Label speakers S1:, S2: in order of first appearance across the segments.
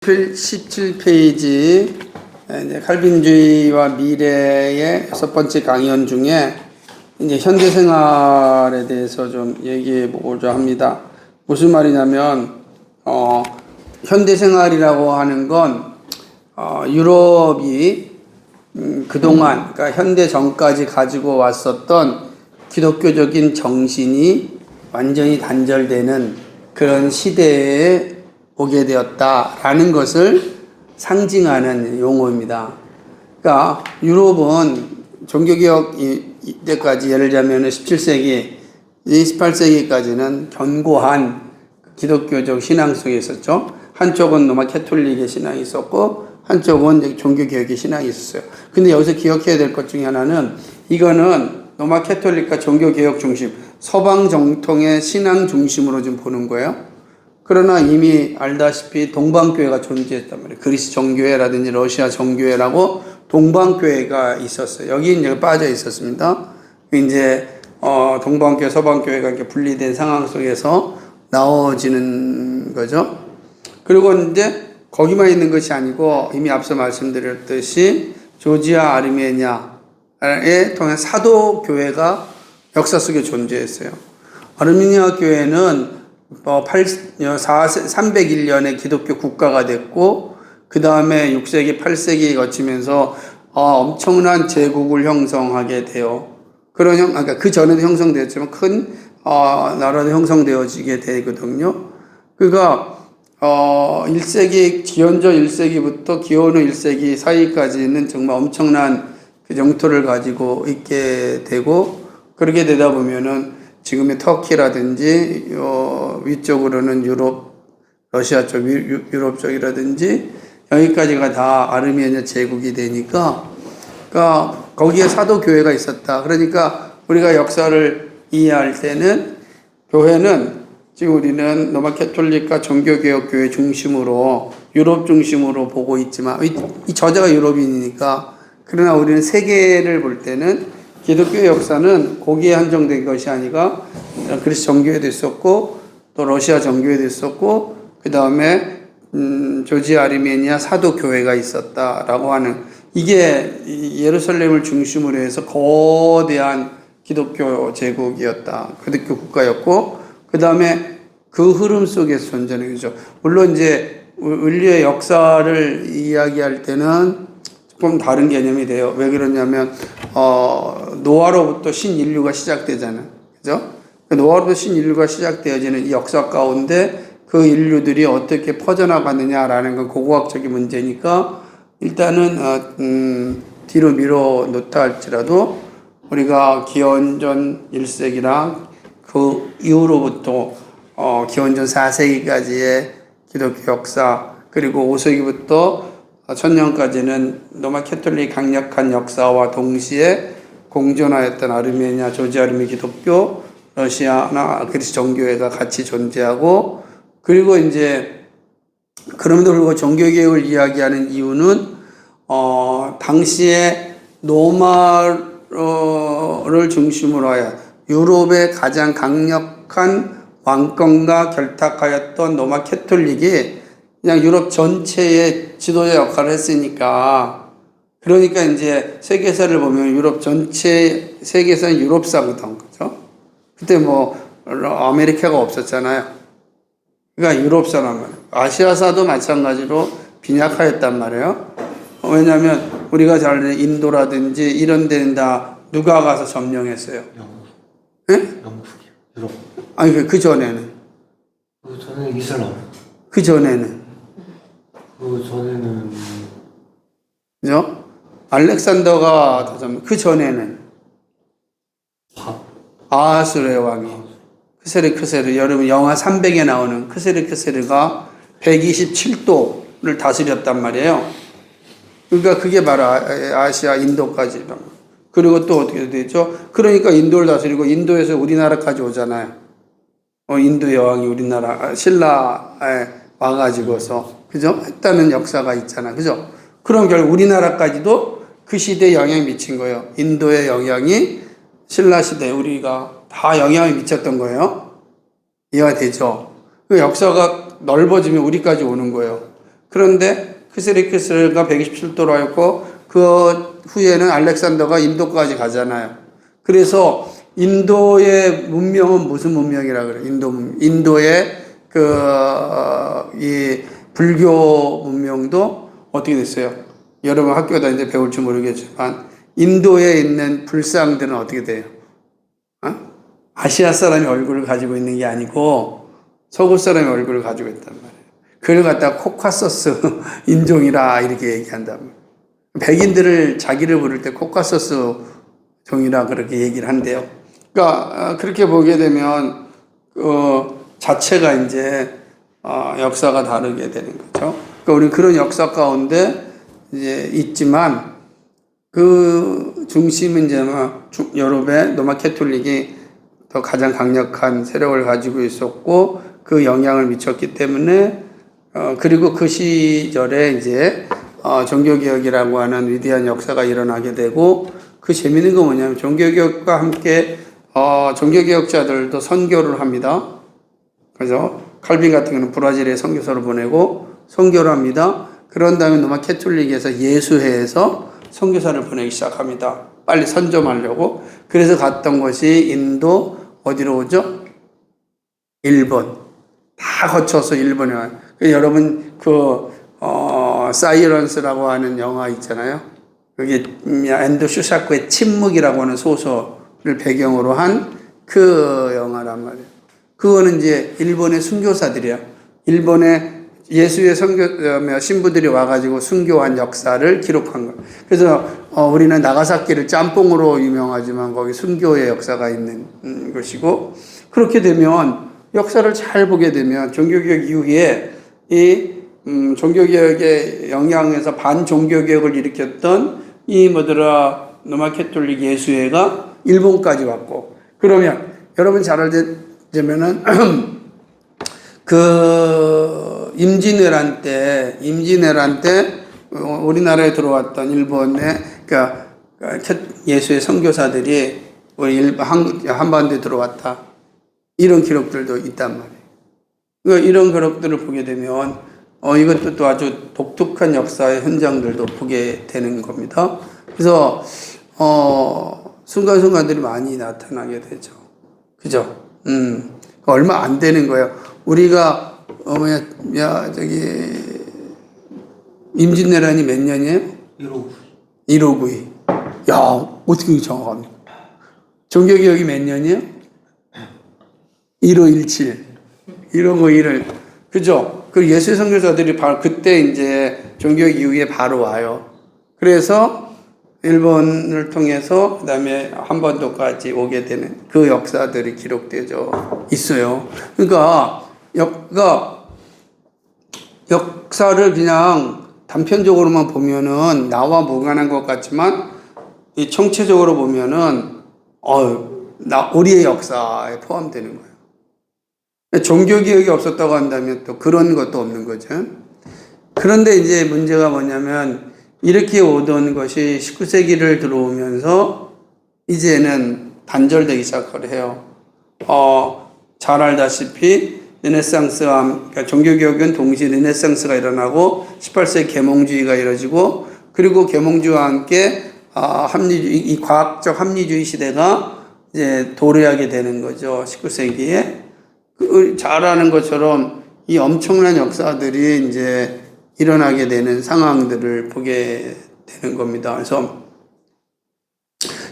S1: 17페이지 이제 칼빈주의와 미래의 6번째 강연 중에 이제 현대 생활에 대해서 좀 얘기해 보고자 합니다. 무슨 말이냐면 현대 생활이라고 하는 건 유럽이 그동안 그러니까 현대 전까지 가지고 왔었던 기독교적인 정신이 완전히 단절되는 그런 시대에 오게 되었다라는 것을 상징하는 용어입니다. 그러니까 유럽은 종교개혁 이때까지 예를 들자면 17세기, 18세기까지는 견고한 기독교적 신앙 속에 있었죠. 한쪽은 로마 캐톨릭의 신앙이 있었고 한쪽은 종교개혁의 신앙이 있었어요. 근데 여기서 기억해야 될 것 중에 하나는 이거는 로마 캐톨릭과 종교개혁 중심, 서방 정통의 신앙 중심으로 좀 보는 거예요. 그러나 이미 알다시피 동방교회가 존재했단 말이에요. 그리스 정교회라든지 러시아 정교회라고 동방교회가 있었어요. 여기 이제 빠져 있었습니다. 이제 동방교회, 서방교회가 이렇게 분리된 상황 속에서 나오지는 거죠. 그리고 이제 거기만 있는 것이 아니고 이미 앞서 말씀드렸듯이 조지아 아르메니아에 통한 사도교회가 역사 속에 존재했어요. 아르메니아 교회는 301년에 기독교 국가가 됐고 그 다음에 6세기, 8세기 거치면서 엄청난 제국을 형성하게 돼요. 그러니까 그 전에도 형성되었지만 큰 나라도 형성되어지게 되거든요. 그러니까 1세기 기원전 1세기부터 기원후 1세기 사이까지는 정말 엄청난 그 영토를 가지고 있게 되고 그렇게 되다 보면은 지금의 터키라든지 위쪽으로는 유럽, 러시아 쪽, 유럽 쪽이라든지 여기까지가 다 아르메니아 제국이 되니까 그러니까 거기에 사도교회가 있었다. 그러니까 우리가 역사를 이해할 때는 교회는 지금 우리는 로마 캐톨릭과 종교개혁교회 중심으로 유럽 중심으로 보고 있지만 이 저자가 유럽인이니까 그러나 우리는 세계를 볼 때는 기독교 역사는 거기에 한정된 것이 아니라 그리스 정교회도 있었고 또 러시아 정교회도 있었고 그 다음에 조지아 아르메니아 사도교회가 있었다라고 하는 이게 예루살렘을 중심으로 해서 거대한 기독교 제국이었다. 기독교 국가였고 그 다음에 그 흐름 속에서 존재하는 거죠. 물론 이제 인류의 역사를 이야기할 때는 조금 다른 개념이 돼요. 왜 그러냐면 노아로부터 신인류가 시작되잖아요. 그죠? 노아로부터 신인류가 시작되어지는 이 역사 가운데 그 인류들이 어떻게 퍼져나가느냐라는 건 고고학적인 문제니까 일단은 뒤로 미뤄 놓다 할지라도 우리가 기원전 1세기나 그 이후로부터 기원전 4세기까지의 기독교 역사 그리고 5세기부터 1000년까지는 로마 캐톨릭 강력한 역사와 동시에 공존하였던 아르메니아, 조지아 아르메니아 기독교, 러시아나 그리스 정교회가 같이 존재하고 그리고 이제 그럼에도 불구하고 종교개혁을 이야기하는 이유는 당시에 로마를 중심으로 하여 유럽의 가장 강력한 왕권과 결탁하였던 로마 캐톨릭이 그냥 유럽 전체의 지도자 역할을 했으니까 그러니까 이제 세계사를 보면 유럽 전체 세계사는 유럽사거든 그죠? 그때 뭐 아메리카가 없었잖아요. 그러니까 유럽사란 말이에요. 아시아사도 마찬가지로 빈약하였단 말이에요. 왜냐하면 우리가 잘 아는 인도라든지 이런 데는 다 누가 가서 점령했어요?
S2: 영국.
S1: 예?
S2: 영국이요. 유럽.
S1: 아니 그 전에는.
S2: 그 전에는 이슬람.
S1: 그 전에는.
S2: 그 전에는
S1: 그죠? 알렉산더가 더 점. 그 전에는 아하수르의 왕이 크세르 여러분 영화 300에 나오는 크세르가 127도를 다스렸단 말이에요. 그러니까 그게 바로 아시아 인도까지. 그리고 또 어떻게 되죠? 그러니까 인도를 다스리고 인도에서 우리나라까지 오잖아요. 인도 여왕이 우리나라 신라에 와가지고서 그죠? 했다는 역사가 있잖아. 그죠? 그럼 결국 우리나라까지도 그 시대에 영향이 미친 거예요. 인도의 영향이 신라 시대에 우리가 다 영향을 미쳤던 거예요. 이해가 되죠? 그 역사가 넓어지면 우리까지 오는 거예요. 그런데 크스리크스가 127도로 하였고 그 후에는 알렉산더가 인도까지 가잖아요. 그래서 인도의 문명은 무슨 문명이라 그래요? 인도의 이 불교 문명도 어떻게 됐어요? 여러분 학교 다닐 때 배울지 모르겠지만 인도에 있는 불상들은 어떻게 돼요? 아시아 사람이 얼굴을 가지고 있는 게 아니고 서구 사람이 얼굴을 가지고 있단 말이에요. 그걸 갖다가 코카서스 인종이라 이렇게 얘기한단 말이에요. 백인들을 자기를 부를 때 코카서스 종이라 그렇게 얘기를 한대요. 그러니까 그렇게 보게 되면 자체가 이제 역사가 다르게 되는 거죠. 그러니까 우리 그런 역사 가운데 이제 있지만 그 중심은 이제 유럽의 로마 캐톨릭이 더 가장 강력한 세력을 가지고 있었고 그 영향을 미쳤기 때문에 그리고 그 시절에 이제 종교개혁이라고 하는 위대한 역사가 일어나게 되고 그 재미있는 건 뭐냐면 종교개혁과 함께 종교개혁자들도 선교를 합니다. 그래서 칼빈 같은 경우는 브라질에 선교사를 보내고 선교를 합니다. 그런 다음에 로마 캐톨릭에서 예수회에서 선교사를 보내기 시작합니다. 빨리 선점하려고. 그래서 갔던 것이 인도 어디로 오죠? 일본. 다 거쳐서 일본에 와요. 여러분 사이런스라고 하는 영화 있잖아요. 그게 앤드 슈사코의 침묵이라고 하는 소설을 배경으로 한 그 영화란 말이에요. 그거는 이제 일본의 순교사들이야. 일본의 예수의 신부들이 와가지고 순교한 역사를 기록한 거예요. 그래서 우리는 나가사키를 짬뽕으로 유명하지만 거기 순교의 역사가 있는 것이고 그렇게 되면 역사를 잘 보게 되면 종교개혁 이후에 이 종교개혁의 영향에서 반종교개혁을 일으켰던 이 로마 캐톨릭 예수회가 일본까지 왔고 그러면 여러분 잘 알자면은 그 임진왜란 때 우리나라에 들어왔던 일본의 그러니까 예수의 선교사들이 우리 한반도에 들어왔다 이런 기록들도 있단 말이에요. 그러니까 이런 기록들을 보게 되면 이것도 또 아주 독특한 역사의 현장들도 보게 되는 겁니다. 그래서 순간순간들이 많이 나타나게 되죠. 그죠? 얼마 안 되는 거예요. 우리가 임진왜란이 몇 년이에요? 1592. 야, 어떻게 정확합니까? 종교개혁이 몇 년이에요? 1517. 1551을 그죠? 그 예수의 선교사들이 바로 그때 이제 종교개혁 이후에 바로 와요. 그래서 일본을 통해서 그다음에 한반도까지 오게 되는 그 역사들이 기록되죠. 있어요. 그러니까 역사를 그냥 단편적으로만 보면은 나와 무관한 것 같지만 이 총체적으로 보면은 우리의 역사에 포함되는 거예요. 종교개혁이 없었다고 한다면 또 그런 것도 없는 거죠. 그런데 이제 문제가 뭐냐면 이렇게 오던 것이 19세기를 들어오면서 이제는 단절되기 시작을 해요. 잘 알다시피 그러니까 종교개혁은 동시에 르네상스가 일어나고 18세기 계몽주의가 이루어지고 그리고 계몽주의와 함께 이 과학적 합리주의 시대가 이제 도래하게 되는 거죠. 19세기에. 잘 아는 것처럼 이 엄청난 역사들이 이제 일어나게 되는 상황들을 보게 되는 겁니다. 그래서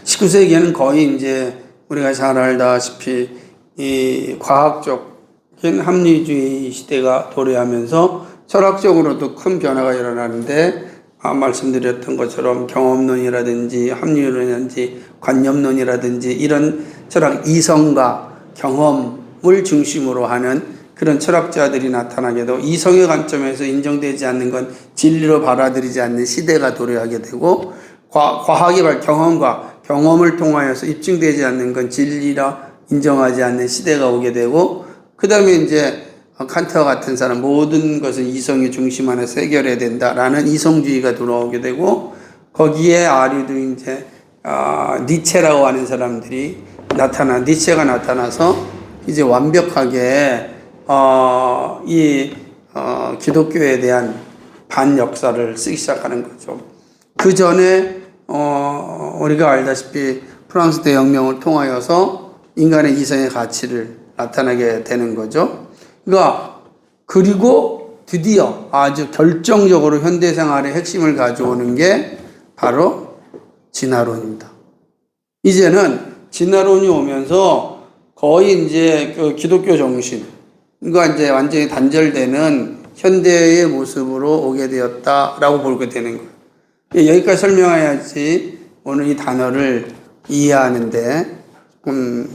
S1: 19세기에는 거의 이제 우리가 잘 알다시피 이 과학적인 합리주의 시대가 도래하면서 철학적으로도 큰 변화가 일어나는데 말씀드렸던 것처럼 경험론이라든지 합리론이라든지 관념론이라든지 이런 철학 이성과 경험을 중심으로 하는 그런 철학자들이 나타나게 되고 이성의 관점에서 인정되지 않는 건 진리로 받아들이지 않는 시대가 도래하게 되고 과학의 경험과 경험을 통하여서 입증되지 않는 건 진리라 인정하지 않는 시대가 오게 되고 그 다음에 이제 칸트와 같은 사람 모든 것은 이성의 중심 안에서 해결해야 된다라는 이성주의가 들어오게 되고 거기에 아류도 이제 니체라고 하는 사람들이 니체가 나타나서 이제 완벽하게 기독교에 대한 반역사를 쓰기 시작하는 거죠. 그 전에 우리가 알다시피 프랑스 대혁명을 통하여서 인간의 이성의 가치를 나타나게 되는 거죠. 그러니까 그리고 드디어 아주 결정적으로 현대 생활의 핵심을 가져오는 게 바로 진화론입니다. 이제는 진화론이 오면서 거의 이제 그 기독교 정신과 이제 완전히 단절되는 현대의 모습으로 오게 되었다라고 보게 되는 거예요. 여기까지 설명해야지 오늘 이 단어를 이해하는데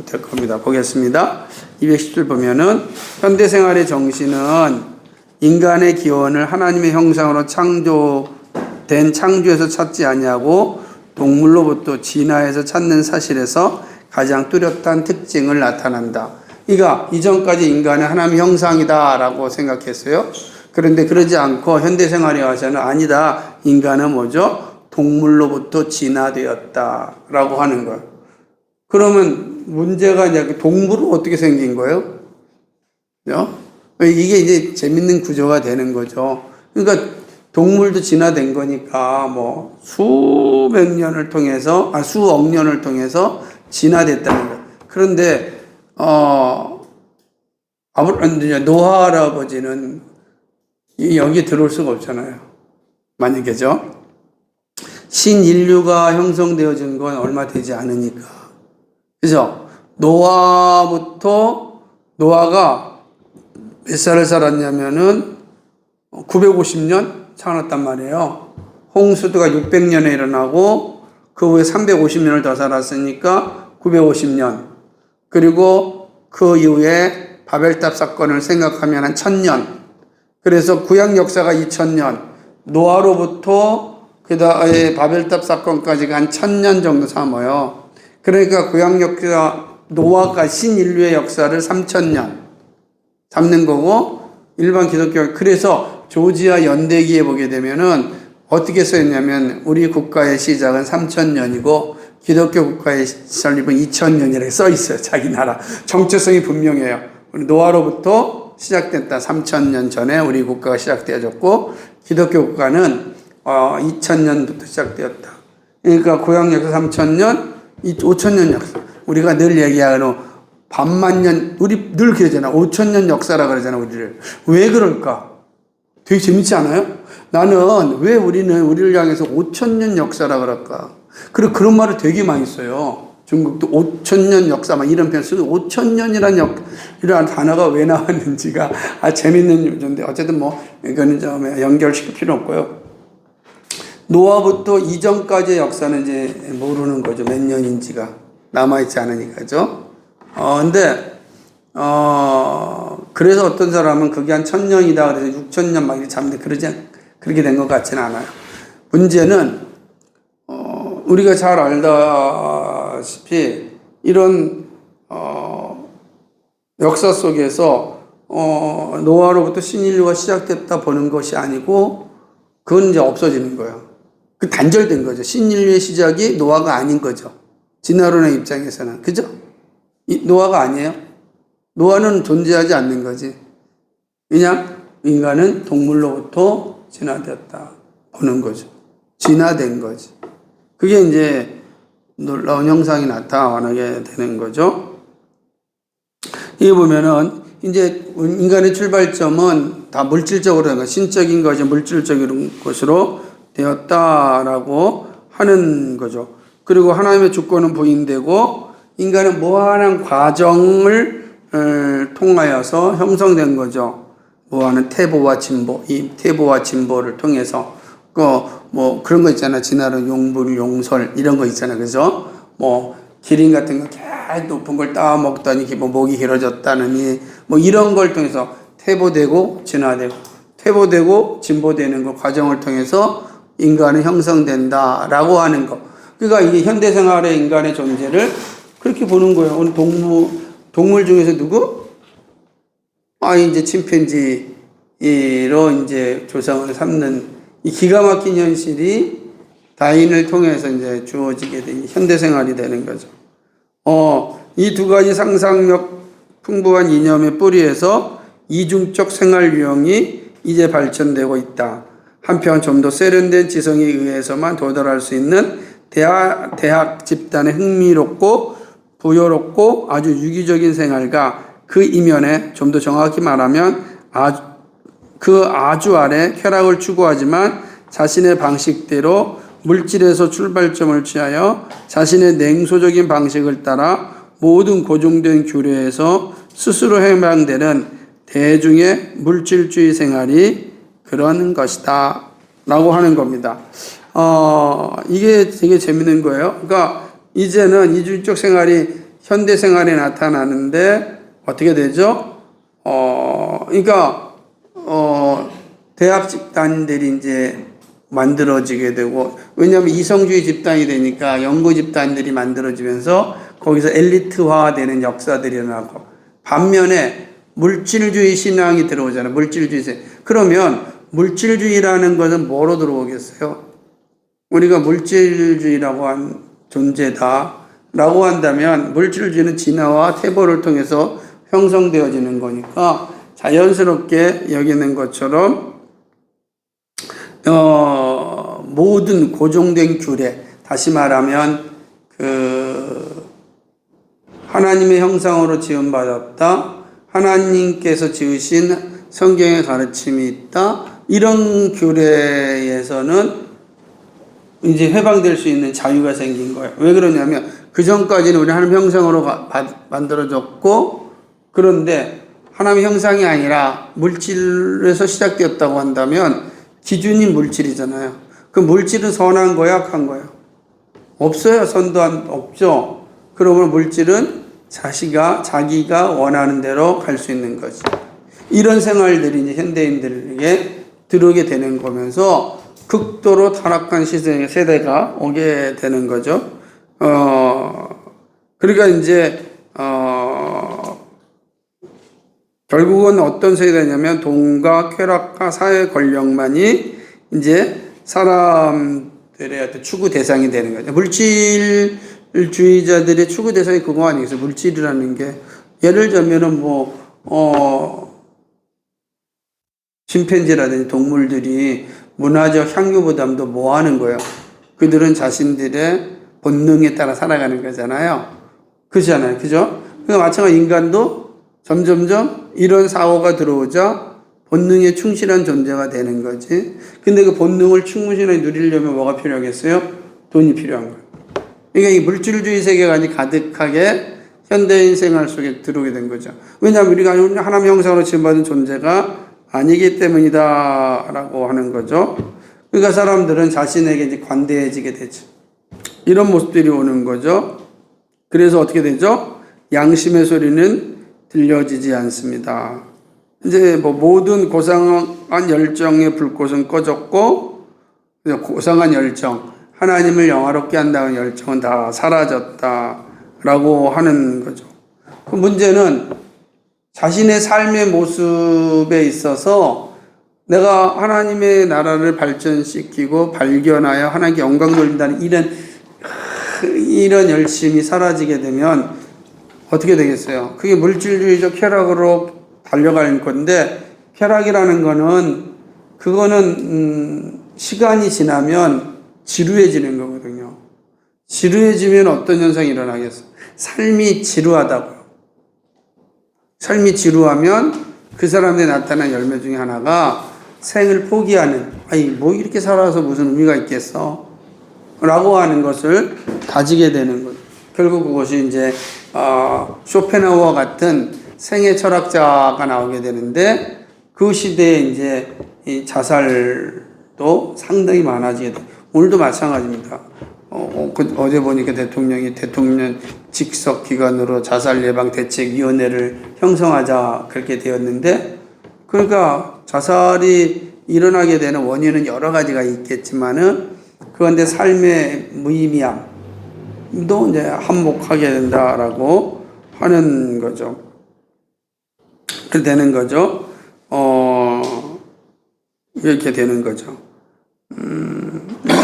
S1: 될 겁니다. 보겠습니다. 210줄 보면은 현대 생활의 정신은 인간의 기원을 하나님의 형상으로 창조된 창조에서 찾지 아니하고 동물로부터 진화해서 찾는 사실에서 가장 뚜렷한 특징을 나타난다. 그러니까 이전까지 인간은 하나님의 형상이다라고 생각했어요. 그런데 그러지 않고 현대 생활에 와서는 아니다. 인간은 뭐죠? 동물로부터 진화되었다라고 하는 거예요. 그러면 문제가 이제 동물은 어떻게 생긴 거예요? 이게 이제 재밌는 구조가 되는 거죠. 그러니까 동물도 진화된 거니까 뭐 수백 년을 통해서, 수억 년을 통해서 진화됐다는 거예요. 그런데, 노아 할아버지는 여기 들어올 수가 없잖아요. 만약에죠. 신인류가 형성되어진 건 얼마 되지 않으니까. 그죠? 노아가 몇 살을 살았냐면은 950년 살았단 말이에요. 홍수가 600년에 일어나고 그 후에 350년을 더 살았으니까 950년. 그리고 그 이후에 바벨탑 사건을 생각하면 한 1000년. 그래서 구약 역사가 2000년. 노아로부터 그다음에 바벨탑 사건까지가 한 1000년 정도 삼아요. 그러니까 구약 역사 노아가 신인류의 역사를 3000년 삼는 거고 일반 기독교 그래서 조지아 연대기에 보게 되면은 어떻게 써있냐면 우리 국가의 시작은 3000년이고 기독교 국가의 설립은 2000년이라고 써있어요. 자기 나라 정체성이 분명해요. 우리 노아로부터 시작됐다. 3000년 전에 우리 국가가 시작되어졌고 기독교 국가는 2000년부터 시작되었다. 그러니까 구약 역사 3000년 5000년 역사. 우리가 늘 얘기하는 반만년, 우리 늘 그러잖아. 5000년 역사라 그러잖아, 우리를. 왜 그럴까? 되게 재밌지 않아요? 나는 왜 우리를 향해서 5000년 역사라 그럴까? 그리고 그런 말을 되게 많이 써요. 중국도 5000년 역사, 막 이런 표현 쓰고 5000년이란 이런 단어가 왜 나왔는지가 재밌는 요소인데, 어쨌든 뭐, 이거는 좀 연결시킬 필요 없고요. 노아부터 이전까지의 역사는 이제 모르는 거죠. 몇 년인지가 남아있지 않으니까죠. 그래서 어떤 사람은 그게 한 1000년이다. 그래서 6000년 막 이렇게 잡는데 그렇게 된 것 같지는 않아요. 문제는, 우리가 잘 알다시피 이런, 역사 속에서, 노아로부터 신인류가 시작됐다 보는 것이 아니고 그건 이제 없어지는 거예요. 그 단절된 거죠. 신인류의 시작이 노아가 아닌 거죠. 진화론의 입장에서는. 그죠? 노아가 아니에요. 노아는 존재하지 않는 거지. 그냥 인간은 동물로부터 진화되었다 보는 거죠. 진화된 거지. 그게 이제 놀라운 형상이 나타나게 되는 거죠. 이게 보면은 이제 인간의 출발점은 다 물질적으로 신적인 것이 물질적인 것으로 되었다라고 하는 거죠. 그리고 하나님의 주권은 부인되고 인간은 무한한 과정을 통하여서 형성된 거죠. 무한한 태보와 진보, 이 태보와 진보를 통해서 뭐 그런 거 있잖아. 진화론, 용불, 용설 이런 거 있잖아. 그죠? 뭐 기린 같은 거 계속 높은 걸 따 먹더니 뭐 목이 길어졌다느니 뭐 이런 걸 통해서 태보되고 진화되고 태보되고 진보되는 그 과정을 통해서 인간은 형성된다라고 하는 거. 그러니까 이게 현대 생활의 인간의 존재를 그렇게 보는 거예요. 오늘 동물 중에서 누구? 이제 침팬지로 이제 조상을 삼는 이 기가 막힌 현실이 다인을 통해서 이제 주어지게 된 현대 생활이 되는 거죠. 이 두 가지 상상력 풍부한 이념의 뿌리에서 이중적 생활 유형이 이제 발전되고 있다. 한편 좀 더 세련된 지성에 의해서만 도달할 수 있는 대학 집단의 흥미롭고 부여롭고 아주 유기적인 생활과 그 이면에 좀 더 정확히 말하면 아주 아래 쾌락을 추구하지만 자신의 방식대로 물질에서 출발점을 취하여 자신의 냉소적인 방식을 따라 모든 고정된 규례에서 스스로 해방되는 대중의 물질주의 생활이 그런 것이다 라고 하는 겁니다. 이게 되게 재밌는 거예요. 그러니까 이제는 이주의적 생활이 현대 생활에 나타나는데 어떻게 되죠? 그러니까 대학 집단들이 이제 만들어지게 되고, 왜냐하면 이성주의 집단이 되니까 연구 집단들이 만들어지면서 거기서 엘리트화되는 역사들이 일어나고, 반면에 물질주의 신앙이 들어오잖아요. 물질주의. 그러면 물질주의라는 것은 뭐로 들어오겠어요? 우리가 물질주의라고 한 존재다라고 한다면 물질주의는 진화와 퇴보를 통해서 형성되어지는 거니까 자연스럽게 여기는 것처럼 모든 고정된 규례, 다시 말하면 하나님의 형상으로 지음받았다, 하나님께서 지으신 성경의 가르침이 있다, 이런 규례에서는 이제 해방될 수 있는 자유가 생긴 거예요. 왜 그러냐면 그 전까지는 우리 하나님 형상으로 만들어졌고, 그런데 하나님 형상이 아니라 물질에서 시작되었다고 한다면 기준이 물질이잖아요. 그 물질은 선한 거야, 악한 거야? 없어요. 선도 없죠. 그러면 물질은 자기가 원하는 대로 갈 수 있는 거지. 이런 생활들이 이제 현대인들에게 들어오게 되는 거면서 극도로 타락한 세대가 오게 되는 거죠. 그러니까 이제 결국은 어떤 세대냐면 돈과 쾌락과 사회 권력만이 이제 사람들의 어떤 추구 대상이 되는 거죠. 물질주의자들의 추구 대상이 그거 아니겠어요? 물질이라는 게 예를 들면은 침팬지라든지 동물들이 문화적 향유보담도 뭐 하는 거예요? 그들은 자신들의 본능에 따라 살아가는 거잖아요. 그렇잖아요. 그죠? 그러니까 마찬가지로 인간도 점점점 이런 사고가 들어오자 본능에 충실한 존재가 되는 거지. 근데 그 본능을 충분히 누리려면 뭐가 필요하겠어요? 돈이 필요한 거예요. 그러니까 이 물질주의 세계가 가득하게 현대인 생활 속에 들어오게 된 거죠. 왜냐하면 우리가 하나님 형상으로 지음받은 존재가 아니기 때문이다 라고 하는 거죠. 그러니까 사람들은 자신에게 이제 관대해지게 되죠. 이런 모습들이 오는 거죠. 그래서 어떻게 되죠? 양심의 소리는 들려지지 않습니다. 이제 모든 고상한 열정의 불꽃은 꺼졌고, 고상한 열정, 하나님을 영화롭게 한다는 열정은 다 사라졌다라고 하는 거죠. 그 문제는 자신의 삶의 모습에 있어서 내가 하나님의 나라를 발전시키고 발견하여 하나님께 영광 돌린다는 이런 열심이 사라지게 되면 어떻게 되겠어요? 그게 물질주의적 쾌락으로 달려갈 건데, 쾌락이라는 그거는 시간이 지나면 지루해지는 거거든요. 지루해지면 어떤 현상이 일어나겠어요? 삶이 지루하다고요. 삶이 지루하면 그 사람들에 나타난 열매 중에 하나가 생을 포기하는, 뭐 이렇게 살아서 무슨 의미가 있겠어? 라고 하는 것을 가지게 되는 거죠. 결국 그것이 이제 쇼펜하우어 같은 생애 철학자가 나오게 되는데, 그 시대에 이제 이 자살도 상당히 많아지게 돼요. 오늘도 마찬가지입니다. 어제 보니까 대통령 직속 기관으로 자살 예방 대책위원회를 형성하자 그렇게 되었는데, 그러니까 자살이 일어나게 되는 원인은 여러 가지가 있겠지만은, 그런데 삶의 무의미함도 이제 한몫하게 된다라고 하는 거죠. 그렇게 되는 거죠. 이렇게 되는 거죠.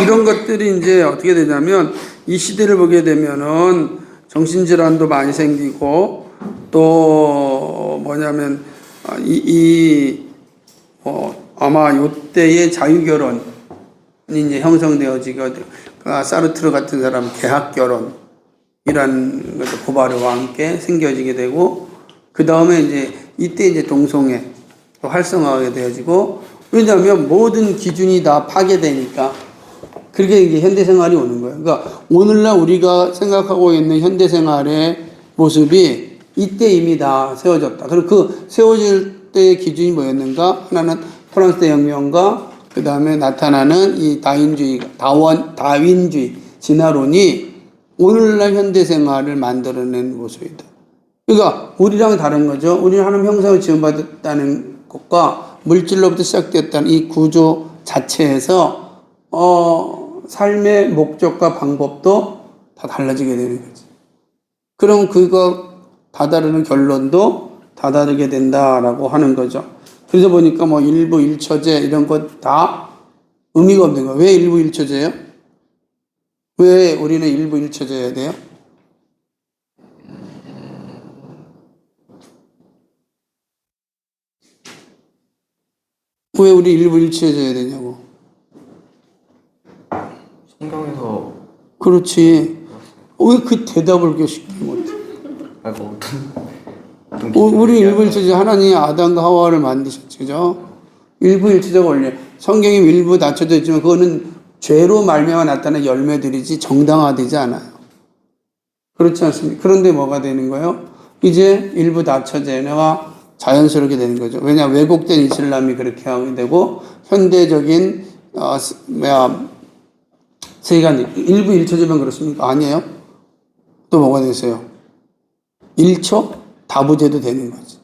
S1: 이런 것들이 이제 어떻게 되냐면, 이 시대를 보게 되면은 정신질환도 많이 생기고, 또 뭐냐면 아마 요때의 자유결혼이 이제 형성되어지고, 사르트르 같은 사람 계합결혼이라는 것도 보바르와 함께 생겨지게 되고, 그 다음에 이제 이때 이제 동성애 활성화하게 되어지고, 왜냐하면 모든 기준이 다 파괴되니까 그렇게 이게 현대생활이 오는 거예요. 그러니까 오늘날 우리가 생각하고 있는 현대생활의 모습이 이때 이미 다 세워졌다. 그리고 그 세워질 때의 기준이 뭐였는가? 하나는 프랑스 대혁명과 그 다음에 나타나는 이 다윈주의 진화론이 오늘날 현대생활을 만들어낸 모습이다. 그러니까 우리랑 다른 거죠. 우리는 하나님 형상을 지원받았다는 것과 물질로부터 시작되었다는 이 구조 자체에서 삶의 목적과 방법도 다 달라지게 되는 거지. 그럼 그거 다다르는 결론도 다다르게 된다라고 하는 거죠. 그래서 보니까 뭐 일부 일처제 이런 것 다 의미가 없는 거예요. 왜 일부 일처제예요? 왜 우리는 일부 일처제해야 돼요? 왜 우리 일부 일처제해야 되냐고.
S2: 성경에서
S1: 그렇지. 왜 그 대답을 그렇게 쉽게 못해? 우리 일부 일처제 하나님이 아담과 하와를 만드셨죠. 그죠? 일부 일처제가 원래 성경이 일부 낮춰져 있지만 그거는 죄로 말미암아 나타난 열매들이지 정당화되지 않아요. 그렇지 않습니까? 그런데 뭐가 되는 거예요? 이제 일부 낮춰제가 자연스럽게 되는 거죠. 왜냐 왜곡된 이슬람이 그렇게 하게 되고 현대적인 세계관 일부 일처제만 그렇습니까? 아니에요. 또 뭐가 되세요? 일처 다부제도 되는 거지.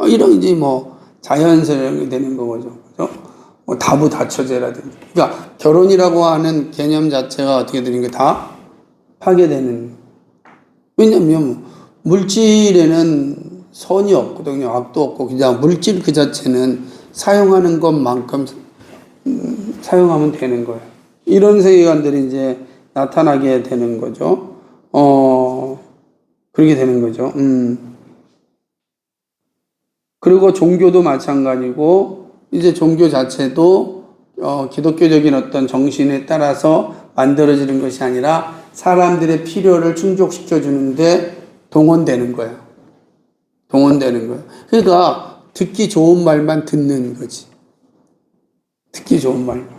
S1: 이런 이제 뭐 자연스럽게 되는 거죠. 그죠? 뭐 다부 다처제라든지. 그러니까 결혼이라고 하는 개념 자체가 어떻게 되는 게 다 파괴되는. 왜냐면 물질에는 선이 없거든요. 악도 없고 그냥 물질 그 자체는 사용하는 것만큼 사용하면 되는 거예요. 이런 세계관들이 이제 나타나게 되는 거죠. 그렇게 되는 거죠. 그리고 종교도 마찬가지고, 이제 종교 자체도, 기독교적인 어떤 정신에 따라서 만들어지는 것이 아니라 사람들의 필요를 충족시켜주는데 동원되는 거예요. 동원되는 거예요. 그러니까 듣기 좋은 말만 듣는 거지. 듣기 좋은 말만.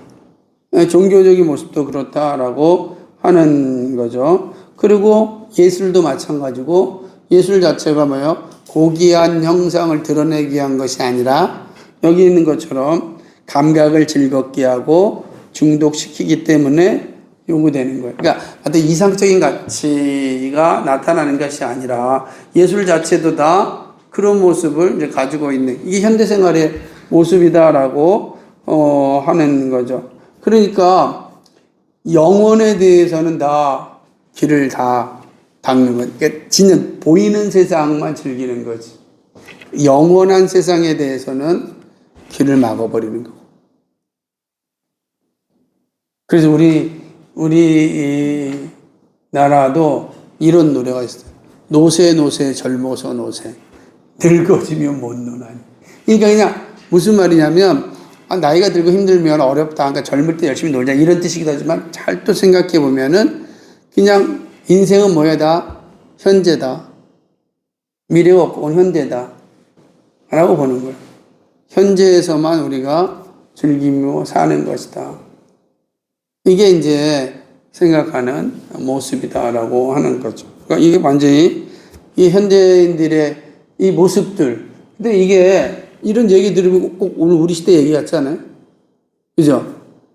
S1: 종교적인 모습도 그렇다라고 하는 거죠. 그리고 예술도 마찬가지고, 예술 자체가 뭐예요? 고귀한 형상을 드러내기 위한 것이 아니라 여기 있는 것처럼 감각을 즐겁게 하고 중독시키기 때문에 요구되는 거예요. 그러니까 어떤 이상적인 가치가 나타나는 것이 아니라 예술 자체도 다 그런 모습을 이제 가지고 있는 이게 현대생활의 모습이다라고 하는 거죠. 그러니까 영혼에 대해서는 다 길을 다 닦는 것. 그러니까 진짜 보이는 세상만 즐기는 거지. 영원한 세상에 대해서는 길을 막아버리는 거고. 그래서 우리 나라도 이런 노래가 있어요. 노세 노세 젊어서 노세 늙어지면 못 노나니. 그러니까 그냥 무슨 말이냐면 나이가 들고 힘들면 어렵다. 그러니까 젊을 때 열심히 놀자 이런 뜻이기도 하지만 잘 또 생각해 보면은 그냥 인생은 뭐야 다 현재다. 미래가 없고 현재다. 라고 보는 거예요. 현재에서만 우리가 즐기며 사는 것이다. 이게 이제 생각하는 모습이다라고 하는 거죠. 그러니까 이게 완전히 이 현대인들의 이 모습들. 근데 이게 이런 얘기 들으면 꼭 오늘 우리 시대 얘기 같지 않아요? 그죠?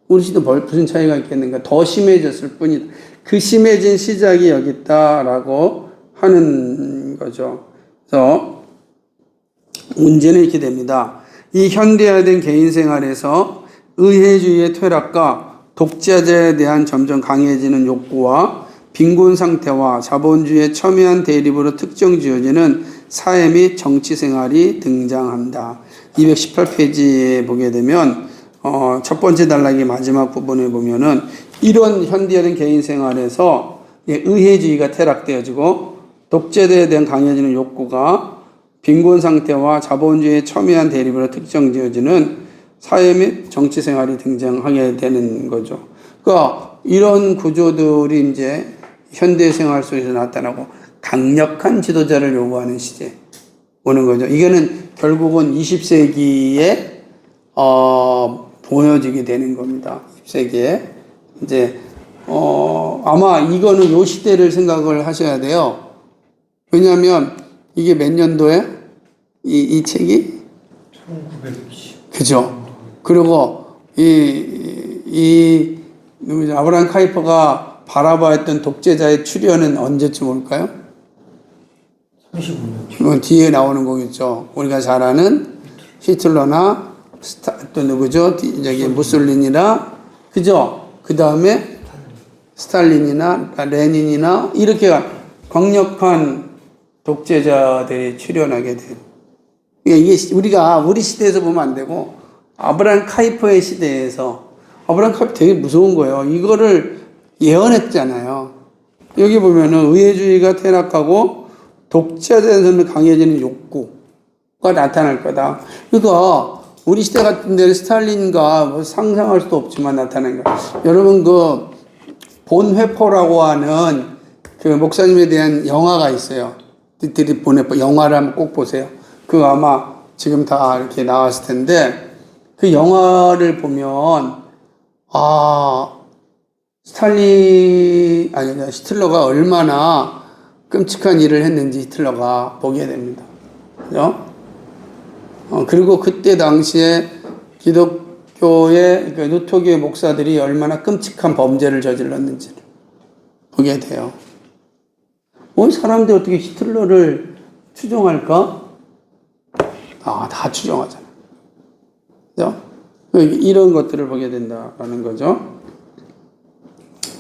S1: 우리 시대 무슨 차이가 있겠는가? 더 심해졌을 뿐이다. 그 심해진 시작이 여기 있다라고 하는 거죠. 그래서 문제는 이렇게 됩니다. 이 현대화된 개인 생활에서 의회주의의 퇴락과 독재자에 대한 점점 강해지는 욕구와 빈곤 상태와 자본주의의 첨예한 대립으로 특정 지어지는 사회 및 정치 생활이 등장한다. 218페이지에 보게 되면 첫 번째 단락의 마지막 부분에 보면은 이런 현대화된 개인 생활에서 의회주의가 퇴락되어지고 독재자에 대한 강해지는 욕구가 빈곤 상태와 자본주의의 첨예한 대립으로 특정 지어지는 사회 및 정치 생활이 등장하게 되는 거죠. 그러니까 이런 구조들이 이제 현대 생활 속에서 나타나고 강력한 지도자를 요구하는 시대 오는 거죠. 이거는 결국은 20세기에 보여지게 되는 겁니다. 20세기에 이제 아마 이거는 요 시대를 생각을 하셔야 돼요. 왜냐하면 이게 몇 년도에 이 책이
S2: 1920.
S1: 그죠. 그리고 누구죠? 아브라함 카이퍼가 바라봐했던 독재자의 출현은 언제쯤 올까요?
S2: 35년.
S1: 이건 뒤에 나오는 거겠죠. 우리가 잘 아는 히틀러나 또 누구죠? 저기 무솔리니나 그죠? 그 다음에 스탈린이나 레닌이나 이렇게 강력한 독재자들이 출현하게 된. 이게 우리가 우리 시대에서 보면 안 되고 아브라함 카이퍼의 시대에서 아브라함 카이퍼 되게 무서운 거예요. 이거를 예언했잖아요. 여기 보면은 의회주의가 퇴락하고 독재자에서는 강해지는 욕구가 나타날 거다. 그러니까 우리 시대 같은 데는 스탈린과 뭐 상상할 수도 없지만 나타난 거. 여러분 그 본회포라고 하는 그 목사님에 대한 영화가 있어요. 디트리 본회포 영화를 한번 꼭 보세요. 그거 아마 지금 다 이렇게 나왔을 텐데 그 영화를 보면 히틀러가 얼마나 끔찍한 일을 했는지 히틀러가 보게 됩니다. 그죠? 그리고 그때 당시에 기독교의 그 루터교의 목사들이 얼마나 끔찍한 범죄를 저질렀는지를 보게 돼요. 사람들이 어떻게 히틀러를 추종할까? 다 추종하잖아요. 그죠? 이런 것들을 보게 된다라는 거죠.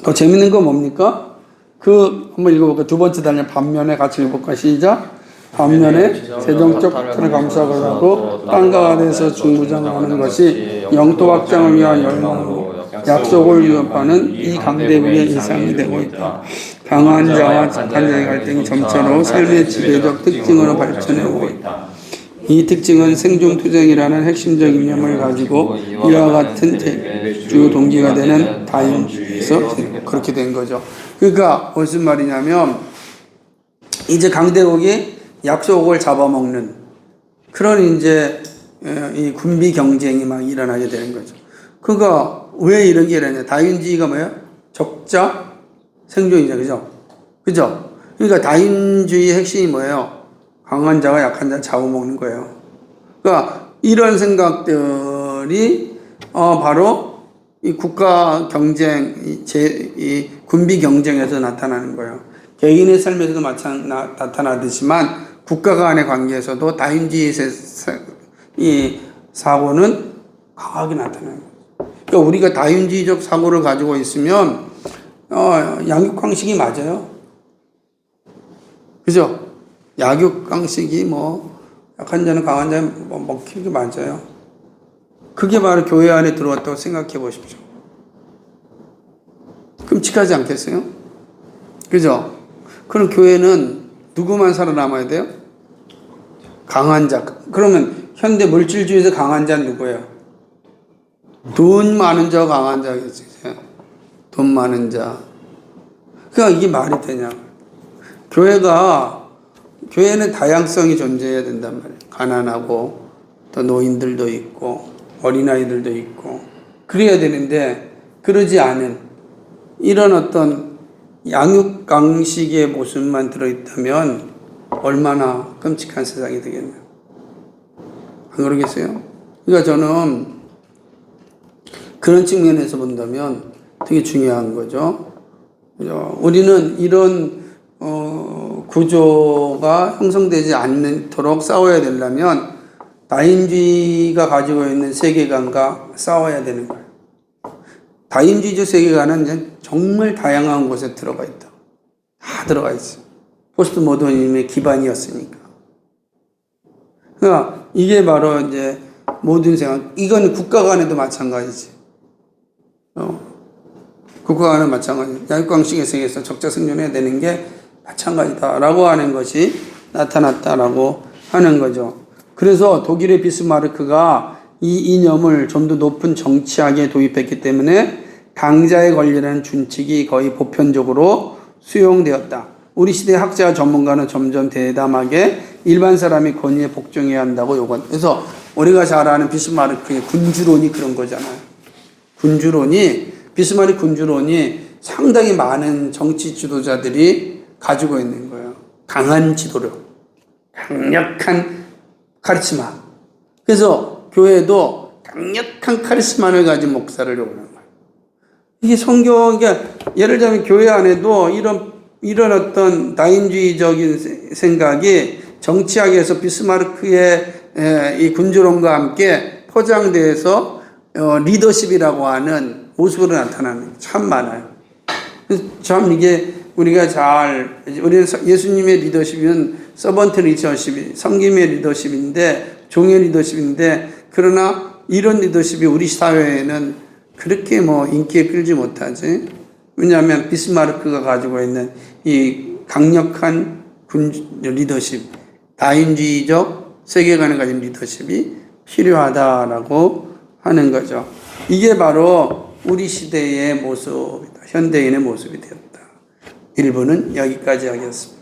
S1: 더 재밌는 건 뭡니까? 한번 읽어볼까요? 두 번째 단계 반면에 같이 읽어볼까요? 시작. 반면에 재정적 파탄을 감수하고 하고 땅과 하늘에서 중무장하는 것이 영토 확장을 위한 열망으로 약속을 위협하는 이 강대국의 일상이 되고 있다. 강한 자와 착한 자의 갈등이 점차로 삶의 지배적 특징으로 발전해오고 있다. 이 특징은 생존투쟁이라는 핵심적 이념을 가지고 이와 같은 주 동기가 되는 다인주의에서 그렇게 된 거죠. 그러니까 무슨 말이냐면 이제 강대국이 약속을 잡아먹는 그런 이제 이 군비 경쟁이 막 일어나게 되는 거죠. 그러니까 왜 이런 게 일어나냐? 다인주의가 뭐예요? 적자 생존이죠, 그죠? 그죠? 그러니까 다인주의의 핵심이 뭐예요? 강한 자가 약한 자를 잡아먹는 거예요. 그러니까 이런 생각들이 바로 이 국가 경쟁, 이 군비 경쟁에서 나타나는 거예요. 개인의 삶에서도 나타나듯이만 국가 간의 관계에서도 다인주의 이 사고는 강하게 나타나는 거예요. 그러니까 우리가 다인주의적 사고를 가지고 있으면 양육강식이 맞아요. 그죠? 약육강식이 약한 자는 강한 자는 먹히는 게 맞아요. 그게 바로 교회 안에 들어왔다고 생각해 보십시오. 끔찍하지 않겠어요? 그죠? 그럼 교회는 누구만 살아남아야 돼요? 강한 자. 그러면 현대 물질주의에서 강한 자는 누구예요? 돈 많은 자 강한 자겠지. 돈 많은 자. 그러니까 이게 말이 되냐. 교회는 다양성이 존재해야 된단 말이에요. 가난하고 또 노인들도 있고 어린아이들도 있고 그래야 되는데 그러지 않은 이런 어떤 양육강식의 모습만 들어있다면 얼마나 끔찍한 세상이 되겠나요? 안 그러겠어요? 그러니까 저는 그런 측면에서 본다면 되게 중요한 거죠. 우리는 이런 구조가 형성되지 않도록 싸워야 되려면 다인주의가 가지고 있는 세계관과 싸워야 되는 거예요. 다인주의적 세계관은 정말 다양한 곳에 들어가 있다. 다 들어가 있어요. 포스트 모더니즘의 기반이었으니까. 그러니까 이게 바로 이제 모든 생각, 이건 국가 간에도 마찬가지지. 국가 간에 마찬가지. 양육강식의 세계에서 적자 생존해야 되는 게 마찬가지다라고 하는 것이 나타났다라고 하는 거죠. 그래서 독일의 비스마르크가 이 이념을 좀 더 높은 정치학에 도입했기 때문에 강자의 권리라는 준칙이 거의 보편적으로 수용되었다. 우리 시대 학자와 전문가는 점점 대담하게 일반 사람이 권위에 복종해야 한다고 요구한. 그래서 우리가 잘 아는 비스마르크의 군주론이 그런 거잖아요. 비스마르크 군주론이 상당히 많은 정치 지도자들이 가지고 있는 거예요. 강한 지도력, 강력한 카리스마. 그래서 교회도 강력한 카리스마를 가진 목사를 요구하는 거예요. 이게 성경, 그러니까 예를 들면 교회 안에도 이런 어떤 다인주의적인 생각이 정치학에서 비스마르크의 이 군주론과 함께 포장돼서 리더십이라고 하는 모습으로 나타나는 게 참 많아요. 참 이게 우리는 예수님의 리더십은 서번트 리더십이 섬김의 리더십인데 종의 리더십인데 그러나 이런 리더십이 우리 사회에는 그렇게 인기에 끌지 못하지. 왜냐하면 비스마르크가 가지고 있는 이 강력한 리더십, 다인주의적 세계관을 가진 리더십이 필요하다라고 하는 거죠. 이게 바로 우리 시대의 모습이다. 현대인의 모습이 되었다. 1부는 여기까지 하겠습니다.